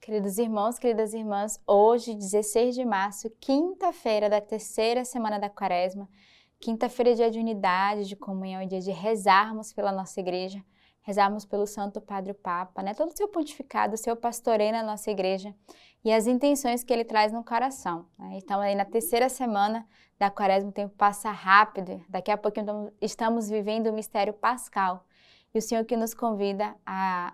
Queridos irmãos, queridas irmãs, hoje, 16 de março, quinta-feira da terceira semana da Quaresma, quinta-feira é dia de unidade, de comunhão, é dia de rezarmos pela nossa igreja, rezarmos pelo Santo Padre o Papa, né? Todo o seu pontificado, o seu pastoreio na nossa igreja e as intenções que ele traz no coração, né? Estamos aí na terceira semana da Quaresma, o tempo passa rápido, daqui a pouquinho estamos vivendo o mistério pascal. E o Senhor que nos convida a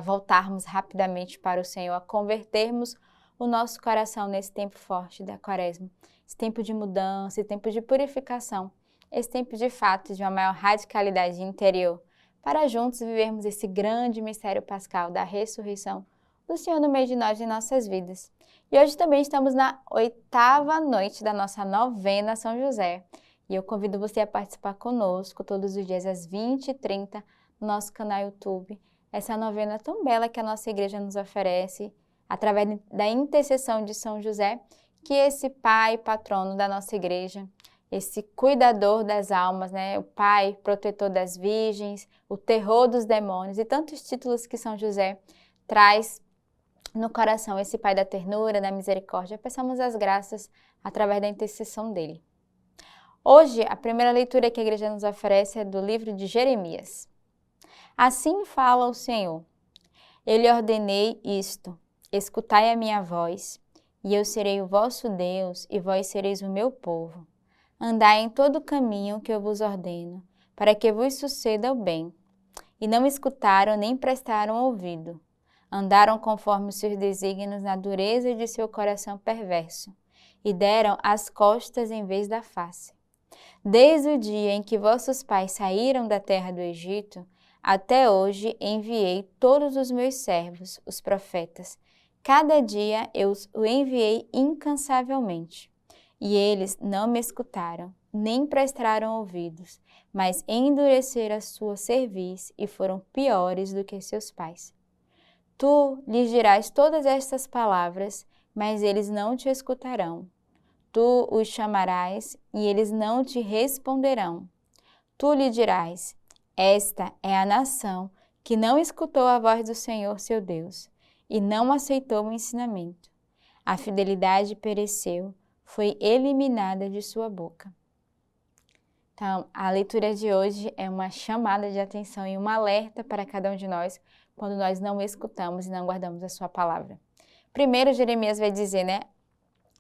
voltarmos rapidamente para o Senhor, a convertermos o nosso coração nesse tempo forte da Quaresma, esse tempo de mudança, esse tempo de purificação, esse tempo de fato de uma maior radicalidade interior, para juntos vivermos esse grande mistério pascal da ressurreição do Senhor no meio de nós e nossas vidas. E hoje também estamos na 8ª noite da nossa novena São José. E eu convido você a participar conosco todos os dias às 20h30 no nosso canal YouTube. Essa novena tão bela que a nossa igreja nos oferece, através da intercessão de São José, que esse Pai patrono da nossa igreja, esse cuidador das almas, né? O Pai protetor das virgens, o terror dos demônios e tantos títulos que São José traz no coração, esse Pai da ternura, da misericórdia. Peçamos as graças através da intercessão dele. Hoje, a primeira leitura que a igreja nos oferece é do livro de Jeremias. Assim fala o Senhor: Eu lhe ordenei isto, escutai a minha voz, e eu serei o vosso Deus, e vós sereis o meu povo. Andai em todo o caminho que eu vos ordeno, para que vos suceda o bem. E não escutaram nem prestaram ouvido. Andaram conforme os seus desígnios na dureza de seu coração perverso, e deram as costas em vez da face. Desde o dia em que vossos pais saíram da terra do Egito, até hoje enviei todos os meus servos, os profetas. Cada dia eu os enviei incansavelmente. E eles não me escutaram, nem prestaram ouvidos, mas endureceram a sua cerviz e foram piores do que seus pais. Tu lhes dirás todas estas palavras, mas eles não te escutarão. Tu os chamarás e eles não te responderão. Tu lhe dirás: Esta é a nação que não escutou a voz do Senhor seu Deus e não aceitou o ensinamento. A fidelidade pereceu, foi eliminada de sua boca. Então, a leitura de hoje é uma chamada de atenção e um alerta para cada um de nós quando nós não escutamos e não guardamos a sua palavra. Primeiro, Jeremias vai dizer,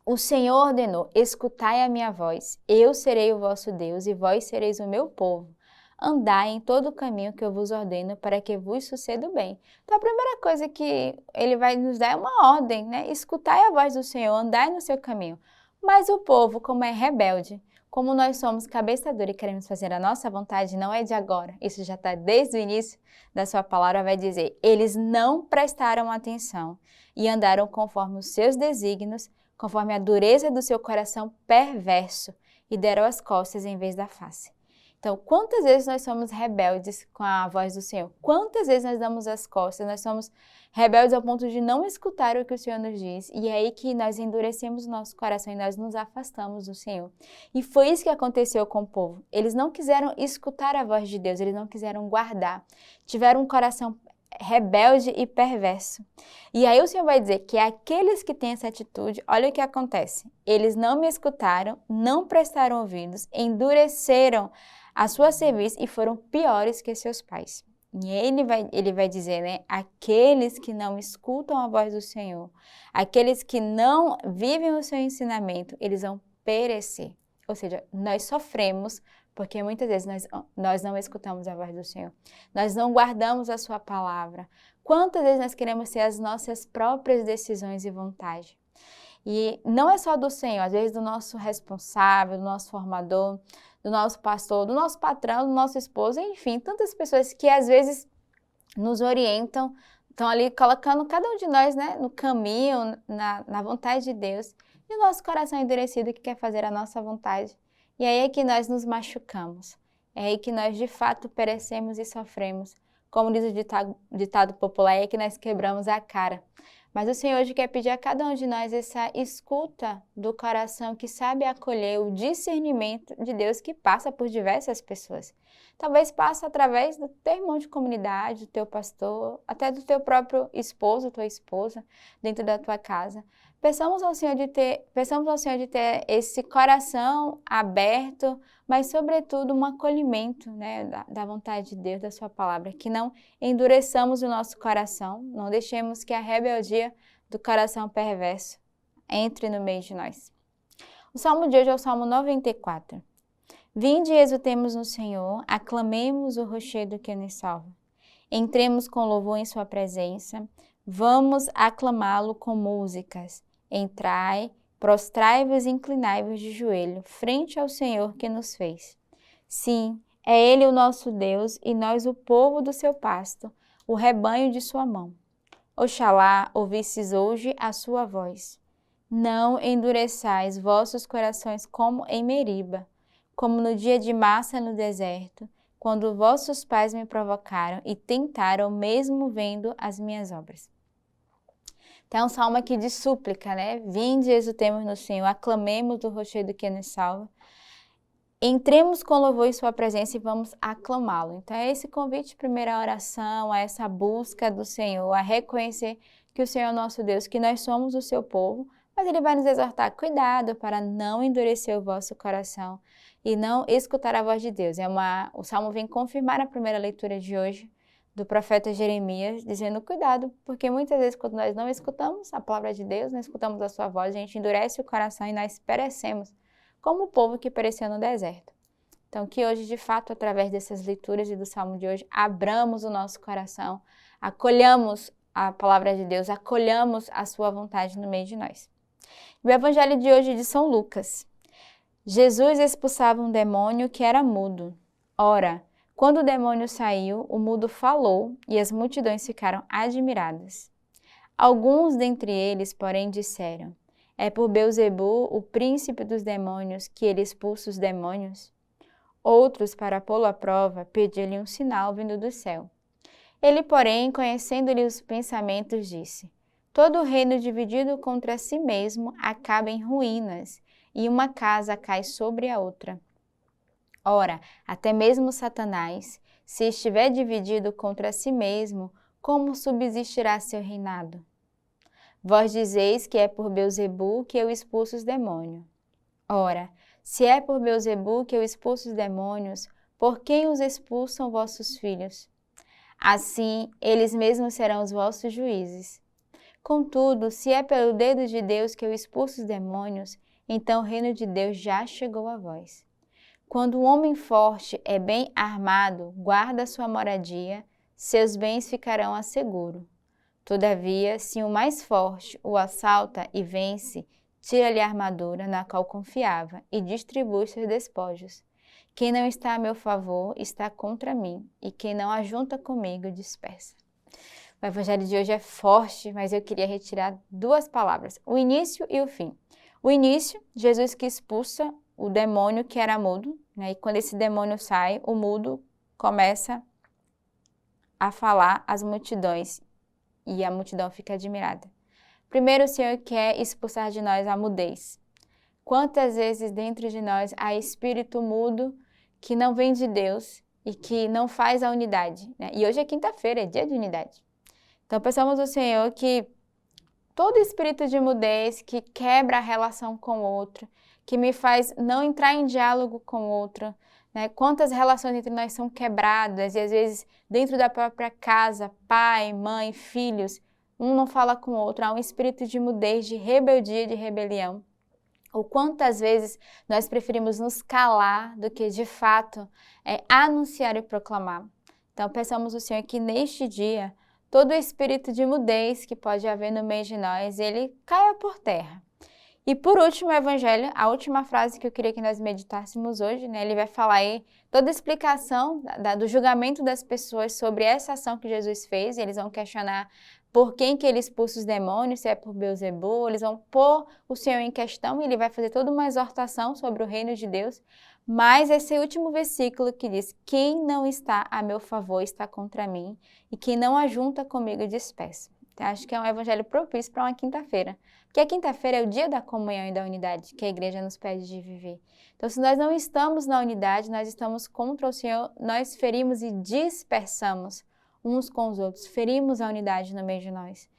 O Senhor ordenou, escutai a minha voz, eu serei o vosso Deus e vós sereis o meu povo. Andai em todo o caminho que eu vos ordeno para que vos suceda o bem. Então a primeira coisa que ele vai nos dar é uma ordem, Escutai a voz do Senhor, andai no seu caminho. Mas o povo, como é rebelde, como nós somos cabeça dura e queremos fazer a nossa vontade, não é de agora, isso já está desde o início da sua palavra, vai dizer, eles não prestaram atenção e andaram conforme os seus desígnios, conforme a dureza do seu coração perverso, e deram as costas em vez da face. Então, quantas vezes nós somos rebeldes com a voz do Senhor? Quantas vezes nós damos as costas, nós somos rebeldes ao ponto de não escutar o que o Senhor nos diz, e é aí que nós endurecemos o nosso coração e nós nos afastamos do Senhor. E foi isso que aconteceu com o povo. Eles não quiseram escutar a voz de Deus, eles não quiseram guardar. Tiveram um coração rebelde e perverso. E aí o Senhor vai dizer que aqueles que têm essa atitude, olha o que acontece. Eles não me escutaram, não prestaram ouvidos, endureceram a sua cerviz e foram piores que seus pais. E ele vai dizer, aqueles que não escutam a voz do Senhor, aqueles que não vivem o seu ensinamento, eles vão perecer. Ou seja, nós sofremos porque muitas vezes nós não escutamos a voz do Senhor. Nós não guardamos a sua palavra. Quantas vezes nós queremos ter as nossas próprias decisões e vontade? E não é só do Senhor, às vezes do nosso responsável, do nosso formador, do nosso pastor, do nosso patrão, do nosso esposo, enfim, tantas pessoas que às vezes nos orientam, estão ali colocando cada um de nós, no caminho, na vontade de Deus. E o nosso coração endurecido que quer fazer a nossa vontade. E aí é que nós nos machucamos, é aí que nós de fato perecemos e sofremos. Como diz o ditado popular, é aí que nós quebramos a cara. Mas o Senhor hoje quer pedir a cada um de nós essa escuta do coração que sabe acolher o discernimento de Deus que passa por diversas pessoas. Talvez passe através do teu irmão de comunidade, do teu pastor, até do teu próprio esposo, tua esposa, dentro da tua casa. Peçamos ao Senhor de ter esse coração aberto, mas sobretudo um acolhimento, né, da vontade de Deus, da sua palavra, que não endureçamos o nosso coração, não deixemos que a rebeldia do coração perverso entre no meio de nós. O salmo de hoje é o Salmo 94. Vinde e exultemos no Senhor, aclamemos o rochedo que nos salva. Entremos com louvor em sua presença, vamos aclamá-lo com músicas. Entrai, prostrai-vos e inclinai-vos de joelho, frente ao Senhor que nos fez. Sim, é Ele o nosso Deus e nós o povo do seu pasto, o rebanho de sua mão. Oxalá ouvisses hoje a sua voz. Não endureçais vossos corações como em Meriba, como no dia de Massa no deserto, quando vossos pais me provocaram e tentaram mesmo vendo as minhas obras. Então é um salmo aqui de súplica, né? Vinde e exultemos no Senhor, aclamemos do rochedo que nos salva. Entremos com louvor em sua presença e vamos aclamá-lo. Então é esse convite, primeira oração, a essa busca do Senhor, a reconhecer que o Senhor é o nosso Deus, que nós somos o seu povo, mas Ele vai nos exortar, cuidado para não endurecer o vosso coração e não escutar a voz de Deus. O Salmo vem confirmar a primeira leitura de hoje, do profeta Jeremias, dizendo cuidado, porque muitas vezes quando nós não escutamos a palavra de Deus, não escutamos a sua voz, a gente endurece o coração e nós perecemos, como o povo que pereceu no deserto. Então que hoje, de fato, através dessas leituras e do Salmo de hoje, abramos o nosso coração, acolhamos a palavra de Deus, acolhamos a sua vontade no meio de nós. O evangelho de hoje é de São Lucas. Jesus expulsava um demônio que era mudo. Ora, quando o demônio saiu, o mudo falou e as multidões ficaram admiradas. Alguns dentre eles, porém, disseram: é por Beelzebu, o príncipe dos demônios, que ele expulsa os demônios? Outros, para pô-lo à prova, pediram-lhe um sinal vindo do céu. Ele, porém, conhecendo-lhe os pensamentos, disse: todo reino dividido contra si mesmo acaba em ruínas, e uma casa cai sobre a outra. Ora, até mesmo Satanás, se estiver dividido contra si mesmo, como subsistirá seu reinado? Vós dizeis que é por Beelzebu que eu expulso os demônios. Ora, se é por Beelzebu que eu expulso os demônios, por quem os expulsam vossos filhos? Assim, eles mesmos serão os vossos juízes. Contudo, se é pelo dedo de Deus que eu expulso os demônios, então o reino de Deus já chegou a vós. Quando o homem forte é bem armado, guarda sua moradia, seus bens ficarão a seguro. Todavia, se o mais forte o assalta e vence, tira-lhe a armadura na qual confiava e distribui seus despojos. Quem não está a meu favor está contra mim, e quem não ajunta comigo dispersa. O evangelho de hoje é forte, mas eu queria retirar duas palavras, o início e o fim. O início, Jesus que expulsa o demônio que era mudo, né? E quando esse demônio sai, o mudo começa a falar às multidões e a multidão fica admirada. Primeiro, o Senhor quer expulsar de nós a mudez. Quantas vezes dentro de nós há espírito mudo que não vem de Deus e que não faz a unidade, né? E hoje é quinta-feira, é dia de unidade. Então, peçamos ao Senhor que todo espírito de mudez que quebra a relação com o outro, que me faz não entrar em diálogo com o outro, né? Quantas relações entre nós são quebradas e às vezes dentro da própria casa, pai, mãe, filhos, um não fala com o outro, há um espírito de mudez, de rebeldia, de rebelião. Ou quantas vezes nós preferimos nos calar do que de fato anunciar e proclamar. Então peçamos ao Senhor que neste dia todo espírito de mudez que pode haver no meio de nós, ele caia por terra. E por último, o evangelho, a última frase que eu queria que nós meditássemos hoje, né? Ele vai falar aí toda a explicação do julgamento das pessoas sobre essa ação que Jesus fez. Eles vão questionar por quem que ele expulsa os demônios, se é por Beelzebu, eles vão pôr o Senhor em questão e ele vai fazer toda uma exortação sobre o reino de Deus. Mas esse último versículo que diz: quem não está a meu favor está contra mim, e quem não ajunta comigo dispersa. Então, acho que é um evangelho propício para uma quinta-feira. Porque a quinta-feira é o dia da comunhão e da unidade que a igreja nos pede de viver. Então, se nós não estamos na unidade, nós estamos contra o Senhor, nós ferimos e dispersamos uns com os outros, ferimos a unidade no meio de nós.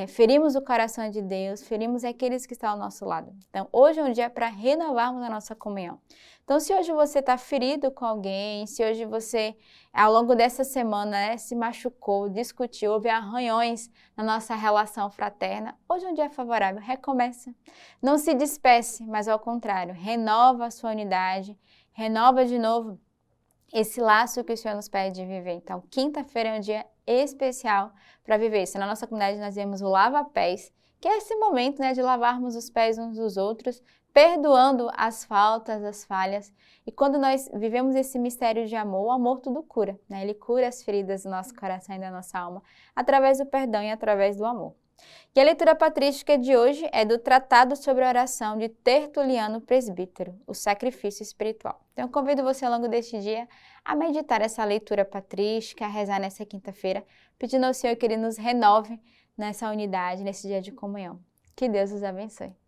Ferimos o coração de Deus, ferimos aqueles que estão ao nosso lado. Então, hoje é um dia para renovarmos a nossa comunhão. Então, se hoje você está ferido com alguém, se hoje você, ao longo dessa semana, se machucou, discutiu, houve arranhões na nossa relação fraterna, hoje é um dia favorável, recomeça. Não se despeça, mas ao contrário, renova a sua unidade, renova de novo esse laço que o Senhor nos pede de viver. Então, quinta-feira é um dia especial para viver isso. Na nossa comunidade nós vemos o lava-pés, que é esse momento, né, de lavarmos os pés uns dos outros, perdoando as faltas, as falhas. E quando nós vivemos esse mistério de amor, o amor tudo cura, né? Ele cura as feridas do nosso coração e da nossa alma, através do perdão e através do amor. E a leitura patrística de hoje é do Tratado sobre a Oração de Tertuliano Presbítero, o Sacrifício Espiritual. Então, eu convido você ao longo deste dia a meditar essa leitura patrística, a rezar nessa quinta-feira, pedindo ao Senhor que Ele nos renove nessa unidade, nesse dia de comunhão. Que Deus os abençoe.